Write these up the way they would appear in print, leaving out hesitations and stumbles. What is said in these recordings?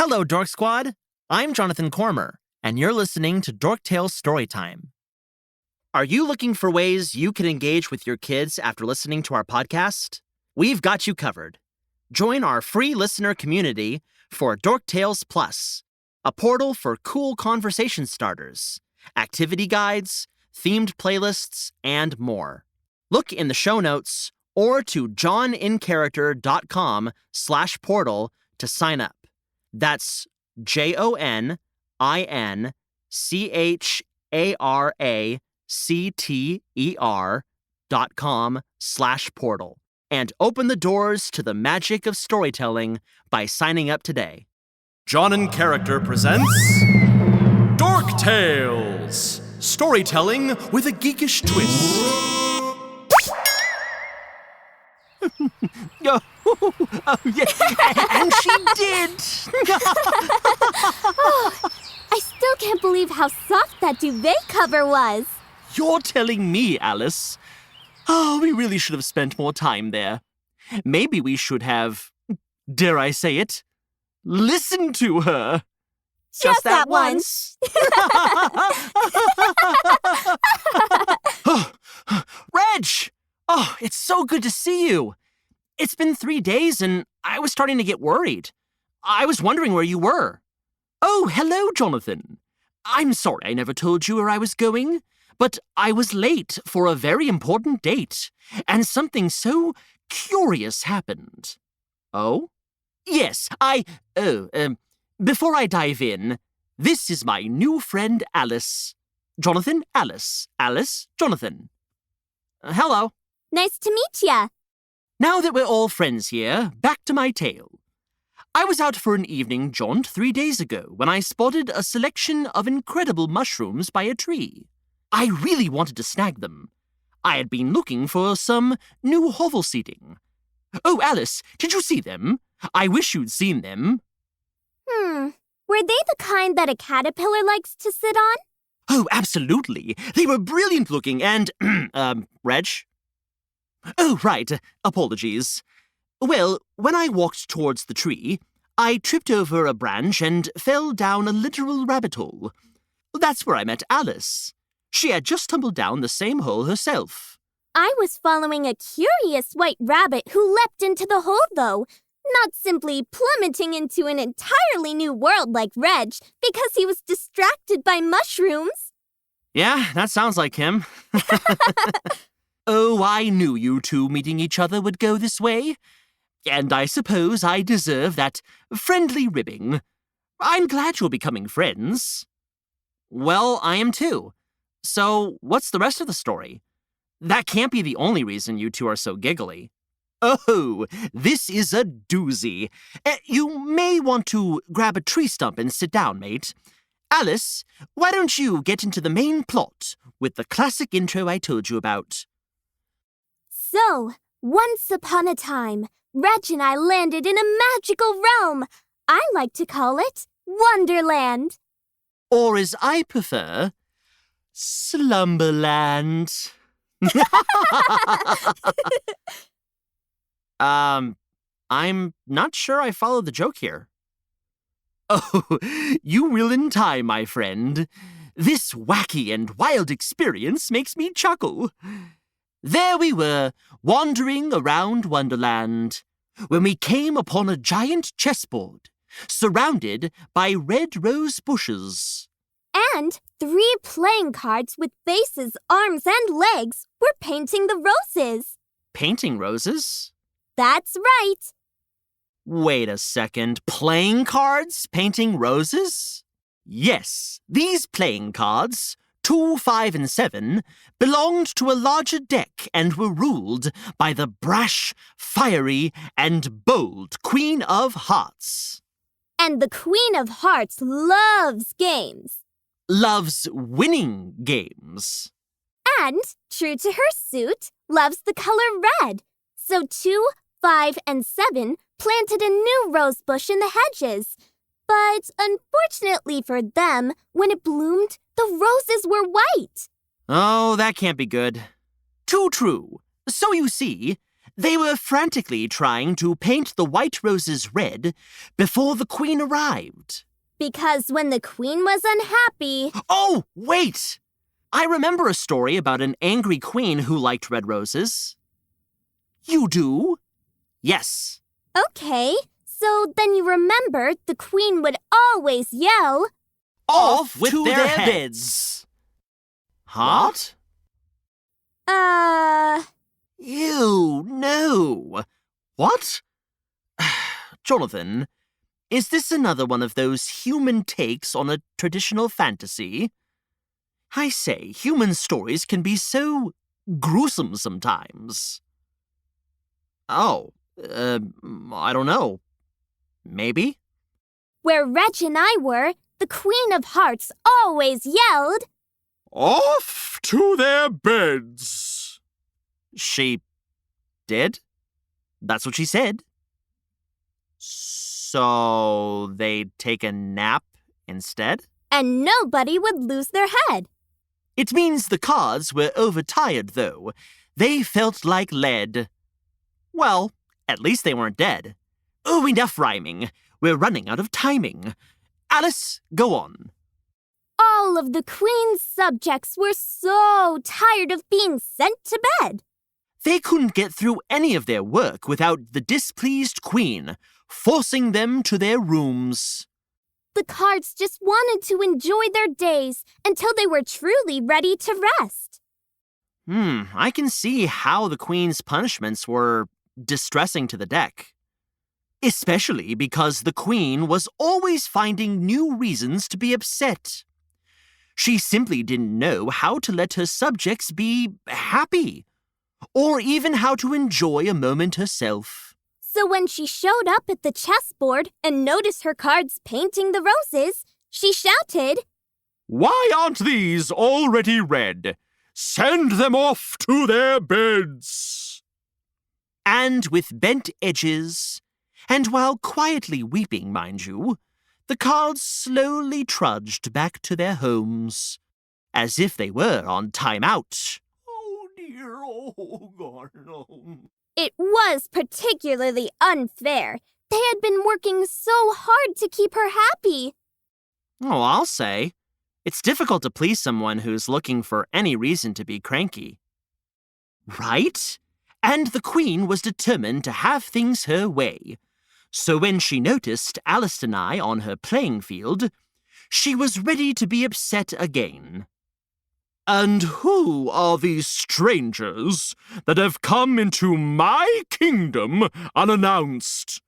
Hello, Dork Squad. I'm Jonathan Cormer, and you're listening to Dorktales Storytime. Are you looking for ways you can engage with your kids after listening to our podcast? We've got you covered. Join our free listener community for Dorktales Plus, a portal for cool conversation starters, activity guides, themed playlists, and more. Look in the show notes or to johnincharacter.com/portal to sign up. That's JONINCHARACTER.com/portal and open the doors to the magic of storytelling by signing up today. John in Character presents Dorktales Storytelling with a geekish twist. Oh, yeah. And she did! I still can't believe how soft that duvet cover was. You're telling me, Alice. Oh, we really should have spent more time there. Maybe we should have, dare I say it, listened to her. Just that once. Redge! Oh, it's so good to see you. It's been 3 days and I was starting to get worried. I was wondering where you were. Oh, hello, Jonathan. I'm sorry I never told you where I was going, but I was late for a very important date, and something so curious happened. Oh? Yes, before I dive in, this is my new friend Alice. Jonathan, Alice. Alice, Jonathan. Hello. Nice to meet ya. Now that we're all friends here, back to my tale. I was out for an evening jaunt 3 days ago when I spotted a selection of incredible mushrooms by a tree. I really wanted to snag them. I had been looking for some new hovel seating. Oh, Alice, did you see them? I wish you'd seen them. Were they the kind that a caterpillar likes to sit on? Oh, absolutely. They were brilliant looking and, Reg? Oh, right. Apologies. Well, when I walked towards the tree, I tripped over a branch and fell down a literal rabbit hole. That's where I met Alice. She had just tumbled down the same hole herself. I was following a curious white rabbit who leapt into the hole, though, not simply plummeting into an entirely new world like Redge because he was distracted by mushrooms. Yeah, that sounds like him. Oh, I knew you two meeting each other would go this way. And I suppose I deserve that friendly ribbing. I'm glad you're becoming friends. Well, I am too. So, what's the rest of the story? That can't be the only reason you two are so giggly. Oh, this is a doozy. You may want to grab a tree stump and sit down, mate. Alice, why don't you get into the main plot with the classic intro I told you about? So, once upon a time, Redge and I landed in a magical realm. I like to call it Wonderland. Or as I prefer, Slumberland. I'm not sure I follow the joke here. Oh, you will in time, my friend. This wacky and wild experience makes me chuckle. There we were, wandering around Wonderland, when we came upon a giant chessboard, surrounded by red rose bushes. And 3 playing cards with faces, arms, and legs were painting the roses. Painting roses? That's right. Wait a second, playing cards painting roses? Yes, these playing cards, 2, 5, and 7, belonged to a larger deck and were ruled by the brash, fiery, and bold Queen of Hearts. And the Queen of Hearts loves games. Loves winning games. And, true to her suit, loves the color red. So 2, 5, and 7 planted a new rose bush in the hedges. But unfortunately for them, when it bloomed, the roses were white. Oh, that can't be good. Too true. So you see, They were frantically trying to paint the white roses red before the queen arrived. Because when the queen was unhappy... Oh, wait! I remember a story about an angry queen who liked red roses. You do? Yes. Okay, so then you remember the queen would always yell, Off with their heads! What? Ew, no. What? Jonathan, is this another one of those human takes on a traditional fantasy? I say, human stories can be so gruesome sometimes. Oh, I don't know. Maybe? Where Redge and I were, the Queen of Hearts always yelled, Off to their beds. She did? That's what she said. So they'd take a nap instead? and nobody would lose their head. It means the cards were overtired, though. They felt like lead. Well, at least they weren't dead. Oh, enough rhyming. We're running out of timing. Alice, go on. All of the Queen's subjects were so tired of being sent to bed. They couldn't get through any of their work without the displeased Queen, forcing them to their rooms. The cards just wanted to enjoy their days until they were truly ready to rest. I can see how the Queen's punishments were distressing to the deck. Especially because the Queen was always finding new reasons to be upset. She simply didn't know how to let her subjects be happy, or even how to enjoy a moment herself. So when she showed up at the chessboard and noticed her cards painting the roses, she shouted, Why aren't these already read? Send them off to their beds. And with bent edges, and while quietly weeping, mind you, the cards slowly trudged back to their homes, as if they were on time out. Oh, dear. Oh, God, no. It was particularly unfair. They had been working so hard to keep her happy. Oh, I'll say. It's difficult to please someone who's looking for any reason to be cranky. Right? And the Queen was determined to have things her way. So when she noticed Alice and I on her playing field, she was ready to be upset again. And who are these strangers that have come into my kingdom unannounced?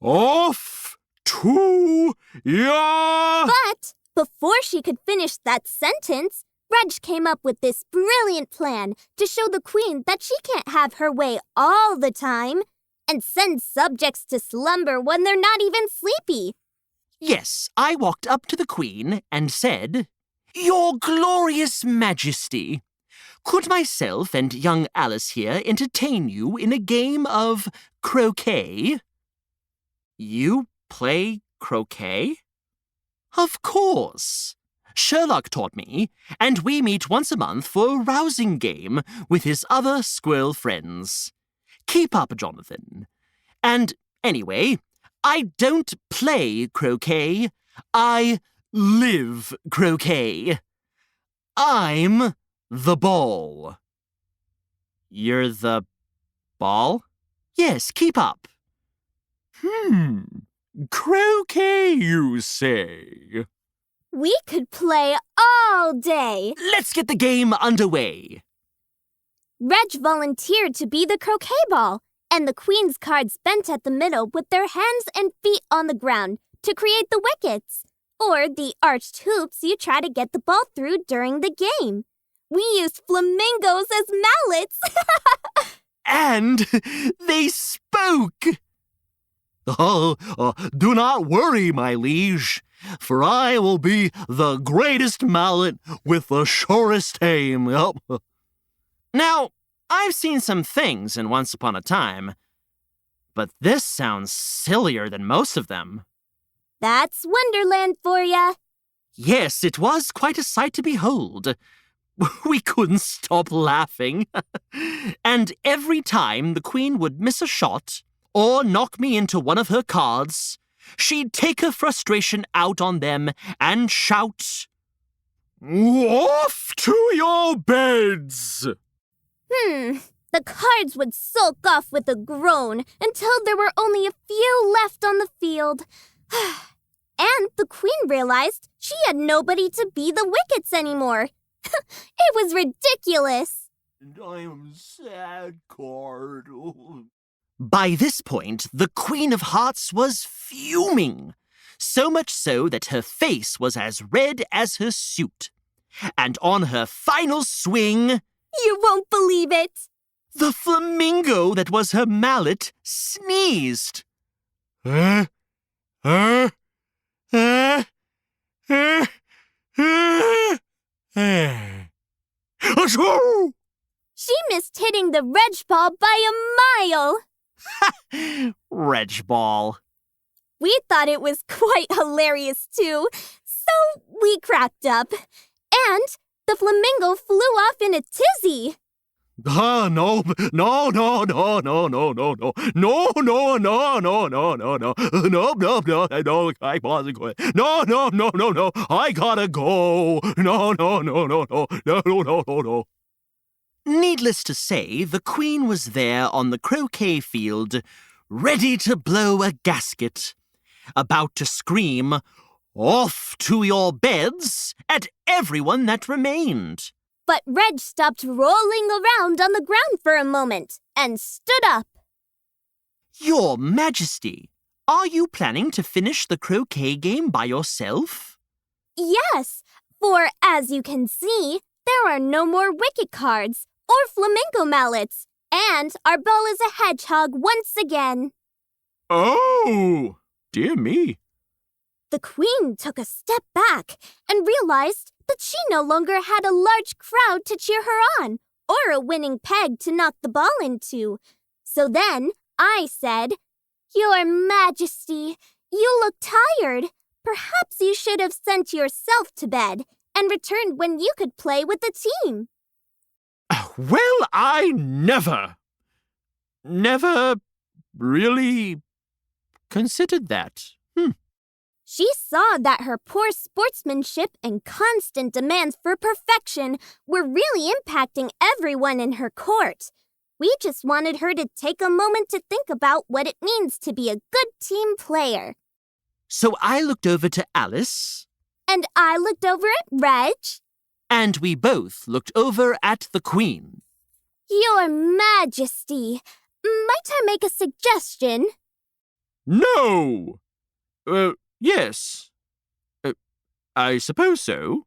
Off to your... But before she could finish that sentence, Redge came up with this brilliant plan to show the Queen that she can't have her way all the time and send subjects to slumber when they're not even sleepy. Yes, I walked up to the Queen and said, Your glorious majesty, could myself and young Alice here entertain you in a game of croquet? You play croquet? Of course. Sherlock taught me, and we meet once a month for a rousing game with his other squirrel friends. Keep up, Jonathan. And anyway, I don't play croquet. I live croquet. I'm the ball. You're the ball? Yes, keep up. Croquet, you say? We could play all day. Let's get the game underway. Redge volunteered to be the croquet ball, and the Queen's cards bent at the middle with their hands and feet on the ground to create the wickets, or the arched hoops you try to get the ball through during the game. We used flamingos as mallets. And they spoke. Do not worry, my liege, for I will be the greatest mallet with the surest aim. Now, I've seen some things in Once Upon a Time, but this sounds sillier than most of them. That's Wonderland for ya. Yes, it was quite a sight to behold. We couldn't stop laughing. And every time the Queen would miss a shot or knock me into one of her cards, she'd take her frustration out on them and shout, "Off to your beds!" The cards would sulk off with a groan until there were only a few left on the field. And the Queen realized she had nobody to be the wickets anymore. It was ridiculous. And I am sad card. By this point, the Queen of Hearts was fuming, so much so that her face was as red as her suit. And on her final swing, You won't believe it. the flamingo that was her mallet sneezed. Achoo! She missed hitting the Redge ball by a mile. Redge ball. We thought it was quite hilarious, too, so we cracked up. And the flamingo flew off in a tizzy. No, no, no, no, no, no, no, no, no, no, no, no, no, no, no, no, no, I wasn't going. No, no, no, no, no, I gotta go. No, no, no, no, no, no, no, no, no, no. Needless to say, the Queen was there on the croquet field, ready to blow a gasket, about to scream, "Off to your beds!" at everyone that remained. But Redge stopped rolling around on the ground for a moment and stood up. Your Majesty, are you planning to finish the croquet game by yourself? Yes, for as you can see, there are no more wicket cards or flamingo mallets, and our ball is a hedgehog once again. Oh, dear me. The Queen took a step back and realized that she no longer had a large crowd to cheer her on or a winning peg to knock the ball into. So then I said, "Your Majesty, you look tired. Perhaps you should have sent yourself to bed and returned when you could play with the team." Well, I never really considered that. She saw that her poor sportsmanship and constant demands for perfection were really impacting everyone in her court. We just wanted her to take a moment to think about what it means to be a good team player. So I looked over to Alice, And I looked over at Redge. and we both looked over at the Queen. Your Majesty, might I make a suggestion? No! Yes. I suppose so.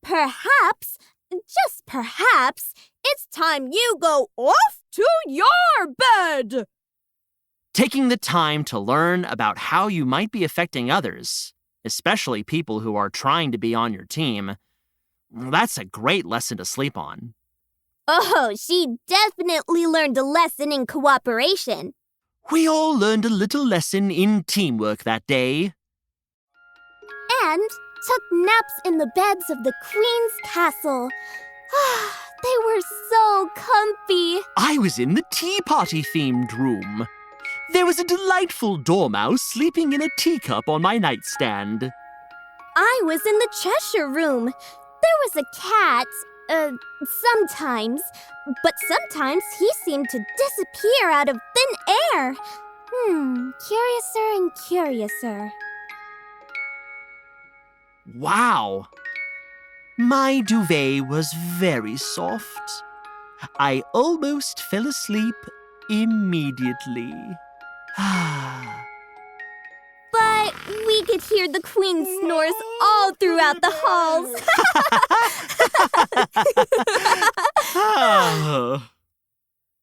Perhaps, just perhaps, it's time you go off to your bed. Taking the time to learn about how you might be affecting others, especially people who are trying to be on your team, that's a great lesson to sleep on. Oh, she definitely learned a lesson in cooperation. We all learned a little lesson in teamwork that day. And took naps in the beds of the Queen's castle. They were so comfy. I was in the tea party-themed room. There was a delightful dormouse sleeping in a teacup on my nightstand. I was in the Cheshire room. There was a cat, sometimes, but sometimes he seemed to disappear out of thin air. Curiouser and curiouser. Wow! My duvet was very soft. I almost fell asleep immediately. But we could hear the Queen's snores all throughout the halls.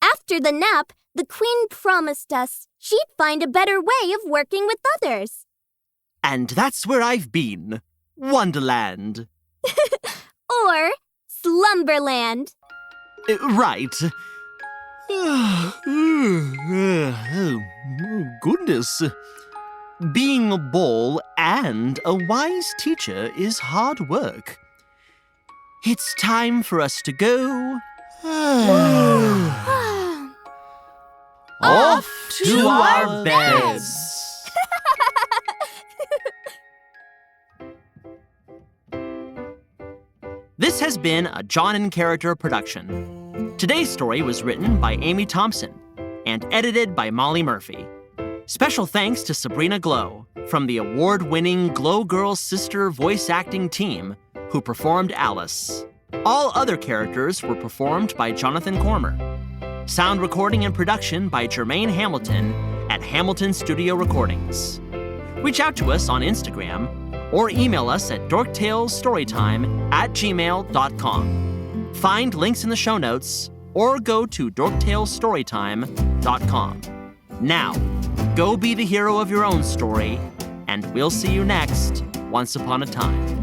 After the nap, the Queen promised us she'd find a better way of working with others. And that's where I've been. Wonderland. Or Slumberland. Right. Oh, goodness. Being a ball and a wise teacher is hard work. It's time for us to go off to our beds. This has been a John and Character production. Today's story was written by Amy Thompson and edited by Molly Murphy. Special thanks to Sabrina Glow from the award-winning Glow Girl Sister voice acting team who performed Alice. All other characters were performed by Jonathan Cormer. Sound recording and production by Jermaine Hamilton at Hamilton Studio Recordings. Reach out to us on Instagram or email us at dorktalestorytime@gmail.com. Find links in the show notes or go to dorktalestorytime.com. Now, go be the hero of your own story, and we'll see you next Once Upon a Time.